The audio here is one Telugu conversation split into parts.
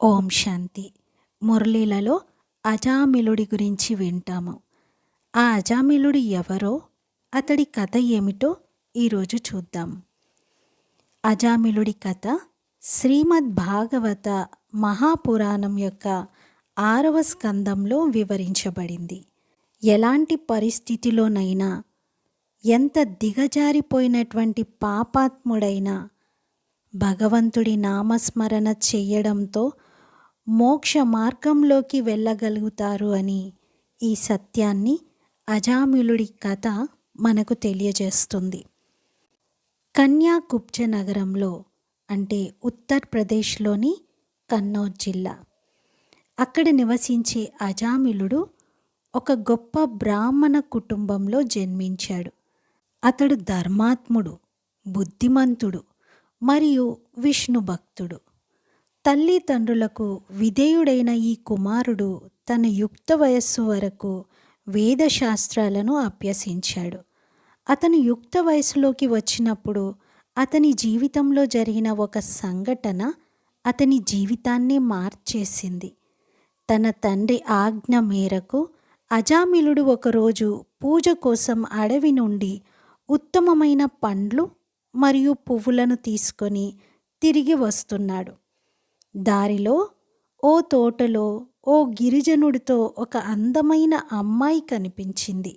ఓం శాంతి. మురళీలలో అజామిలుడి గురించి వింటాము. ఆ అజామిలుడు ఎవరో, అతడి కథ ఏమిటో ఈరోజు చూద్దాం. అజామిలుడి కథ శ్రీమద్ భాగవత మహాపురాణం యొక్క 6వ స్కందంలో వివరించబడింది. ఎలాంటి పరిస్థితిలోనైనా, ఎంత దిగజారిపోయినటువంటి పాపాత్ముడైనా భగవంతుడి నామస్మరణ చెయ్యడంతో మోక్ష మార్గంలోకి వెళ్ళగలుగుతారు అని ఈ సత్యాన్ని అజామిలుడి కథ మనకు తెలియజేస్తుంది. కన్యాకుబ్జ నగరంలో, అంటే ఉత్తరప్రదేశ్లోని కన్నౌజ్ జిల్లా, అక్కడ నివసించే అజామిలుడు ఒక గొప్ప బ్రాహ్మణ కుటుంబంలో జన్మించాడు. అతడు ధర్మాత్ముడు, బుద్ధిమంతుడు మరియు విష్ణు భక్తుడు. తల్లిదండ్రులకు విధేయుడైన ఈ కుమారుడు తన యుక్త వయస్సు వరకు వేదశాస్త్రాలను అభ్యసించాడు. అతను యుక్త వయసులోకి వచ్చినప్పుడు అతని జీవితంలో జరిగిన ఒక సంఘటన అతని జీవితాన్నే మార్చేసింది. తన తండ్రి ఆజ్ఞ మేరకు అజామిలుడు ఒకరోజు పూజ కోసం అడవి నుండి ఉత్తమమైన పండ్లు మరియు పువ్వులను తీసుకొని తిరిగి వస్తున్నాడు. దారిలో ఓ తోటలో ఓ గిరిజనుడితో ఒక అందమైన అమ్మాయి కనిపించింది.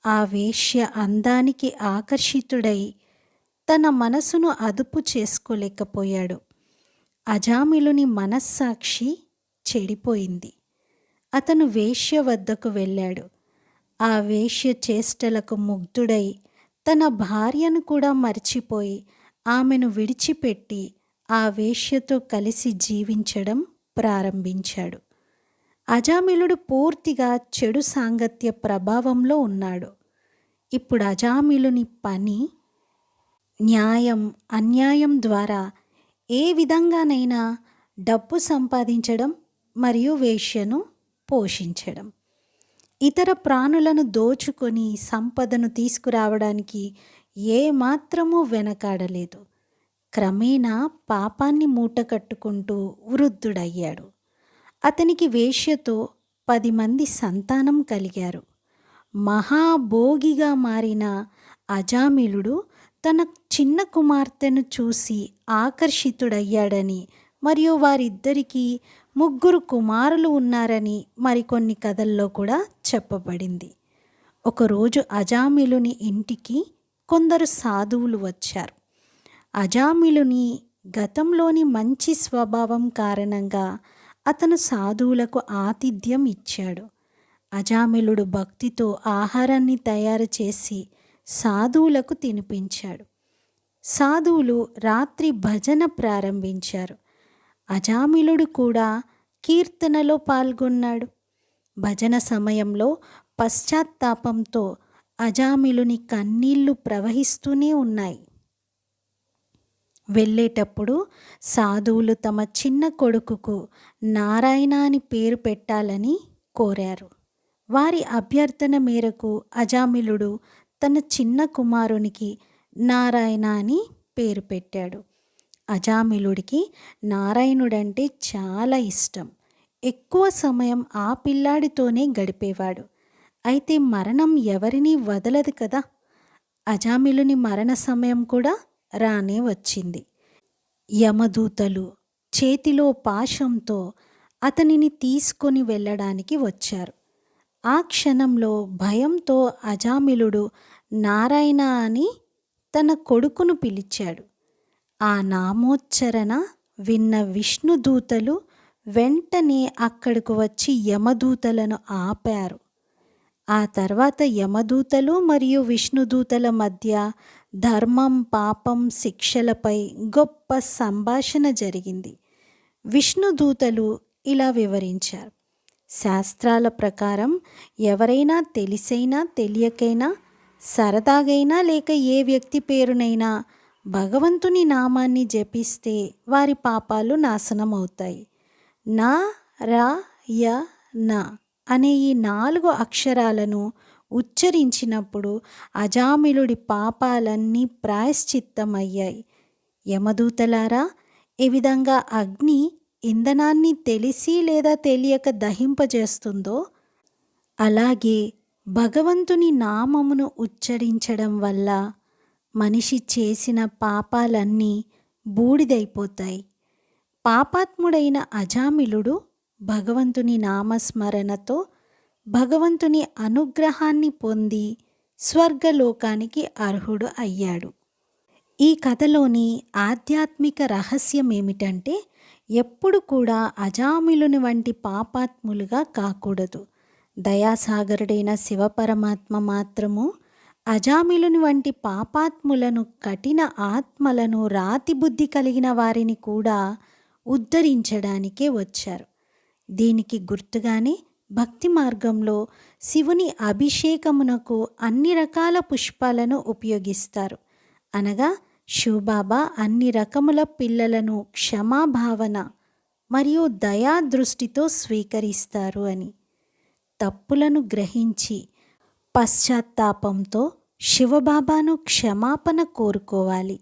ఆ వేశ్య అందానికి ఆకర్షితుడై తన మనసును అదుపు చేసుకోలేకపోయాడు. అజామిలుని మనస్సాక్షి చెడిపోయింది. అతను వేశ్య వద్దకు వెళ్ళాడు. ఆ వేశ్య చేష్టలకు ముగ్ధుడై తన భార్యను కూడా మర్చిపోయి ఆమెను విడిచిపెట్టి ఆ వేశ్యతో కలిసి జీవించడం ప్రారంభించాడు. అజామిలుడు పూర్తిగా చెడు సాంగత్య ప్రభావంలో ఉన్నాడు. ఇప్పుడు అజామిలుని పని న్యాయం, అన్యాయం ద్వారా ఏ విధంగానైనా డబ్బు సంపాదించడం మరియు వేశ్యను పోషించడం. ఇతర ప్రాణులను దోచుకొని సంపదను తీసుకురావడానికి ఏమాత్రమూ వెనకాడలేదు. క్రమేణా పాపాన్ని మూటకట్టుకుంటూ వృద్ధుడయ్యాడు. అతనికి వేశ్యతో 10 మంది సంతానం కలిగారు. మహాభోగిగా మారిన అజామిలుడు తన చిన్న కుమార్తెను చూసి ఆకర్షితుడయ్యాడని మరియు వారిద్దరికీ 3 కుమారులు ఉన్నారని మరికొన్ని కథల్లో కూడా చెప్పబడింది. ఒకరోజు అజామిలుని ఇంటికి కొందరు సాధువులు వచ్చారు. అజామిలుని గతంలోని మంచి స్వభావం కారణంగా అతను సాధువులకు ఆతిథ్యం ఇచ్చాడు. అజామిలుడు భక్తితో ఆహారాన్ని తయారు చేసి సాధువులకు తినిపించాడు. సాధువులు రాత్రి భజన ప్రారంభించారు. అజామిలుడు కూడా కీర్తనలో పాల్గొన్నాడు. భజన సమయంలో పశ్చాత్తాపంతో అజామిలుని కన్నీళ్లు ప్రవహిస్తూనే ఉన్నాయి. వెళ్ళేటప్పుడు సాధువులు తమ చిన్న కొడుకుకు నారాయణ అని పేరు పెట్టాలని కోరారు. వారి అభ్యర్థన మేరకు అజామిలుడు తన చిన్న కుమారునికి నారాయణ అని పేరు పెట్టాడు. అజామిలుడికి నారాయణుడంటే చాలా ఇష్టం. ఎక్కువ సమయం ఆ పిల్లాడితోనే గడిపేవాడు. అయితే మరణం ఎవరినీ వదలదు కదా. అజామిలుని మరణ సమయం కూడా రానే వచ్చింది. యమదూతలు చేతిలో పాశంతో అతనిని తీసుకొని వెళ్ళడానికి వచ్చారు. ఆ క్షణంలో భయంతో అజామిలుడు నారాయణ అని తన కొడుకును పిలిచాడు. ఆ నామోచ్చరణ విన్న విష్ణుదూతలు వెంటనే అక్కడకు వచ్చి యమదూతలను ఆపారు. ఆ తర్వాత యమదూతలు మరియు విష్ణుదూతల మధ్య ధర్మం, పాపం, శిక్షలపై గొప్ప సంభాషణ జరిగింది. విష్ణుదూతలు ఇలా వివరించారు: శాస్త్రాల ప్రకారం ఎవరైనా తెలిసైనా తెలియకైనా, సరదాగైనా లేక ఏ వ్యక్తి పేరునైనా భగవంతుని నామాన్ని జపిస్తే వారి పాపాలు నాశనమవుతాయి. నా రా య న అనే ఈ 4 అక్షరాలను ఉచ్చరించినప్పుడు అజామిలుడి పాపాలన్నీ ప్రాయశ్చిత్తమయ్యాయి. యమదూతలారా, ఈ విధంగా అగ్ని ఇంధనాన్ని తెలిసి లేదా తెలియక దహింపజేస్తుందో, అలాగే భగవంతుని నామమును ఉచ్చరించడం వల్ల మనిషి చేసిన పాపాలన్నీ బూడిదైపోతాయి. పాపాత్ముడైన అజామిలుడు భగవంతుని నామస్మరణతో భగవంతుని అనుగ్రహాన్ని పొంది స్వర్గలోకానికి అర్హుడు అయ్యాడు. ఈ కథలోని ఆధ్యాత్మిక రహస్యం ఏమిటంటే, ఎప్పుడు కూడా అజామిలుని వంటి పాపాత్ములుగా కాకూడదు. దయాసాగరుడైన శివపరమాత్మ మాత్రము అజామిలుని వంటి పాపాత్ములను, కఠిన ఆత్మలను, రాతి బుద్ధి కలిగిన వారిని కూడా ఉద్ధరించడానికే వచ్చారు. దీనికి గుర్తుగానే భక్తి మార్గంలో శివుని అభిషేకమునకు అన్ని రకాల పుష్పాలను ఉపయోగిస్తారు. అనగా శివబాబా అన్ని రకముల పిల్లలను క్షమాభావన మరియు దయా దృష్టితో స్వీకరిస్తారు అని. తప్పులను గ్రహించి పశ్చాత్తాపంతో శివబాబాను క్షమాపణ కోరుకోవాలి.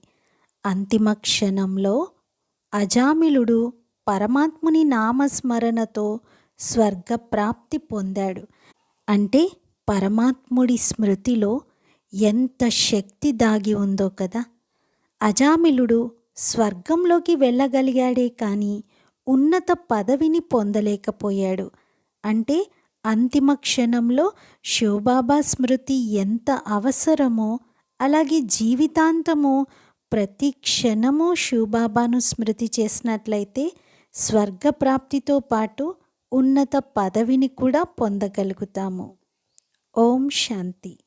అంతిమ క్షణంలో అజామిలుడు పరమాత్ముని నామస్మరణతో స్వర్గప్రాప్తి పొందాడు. అంటే పరమాత్ముడి స్మృతిలో ఎంత శక్తి దాగి ఉందో కదా. అజామిలుడు స్వర్గంలోకి వెళ్ళగలిగాడే కానీ ఉన్నత పదవిని పొందలేకపోయాడు. అంటే అంతిమ క్షణంలో శివబాబా స్మృతి ఎంత అవసరమో, అలాగే జీవితాంతము ప్రతి క్షణము శివబాబాను స్మృతి చేసినట్లయితే స్వర్గప్రాప్తితో పాటు ఉన్నత పదవిని కూడా పొందగలుగుతాము. ఓం శాంతి.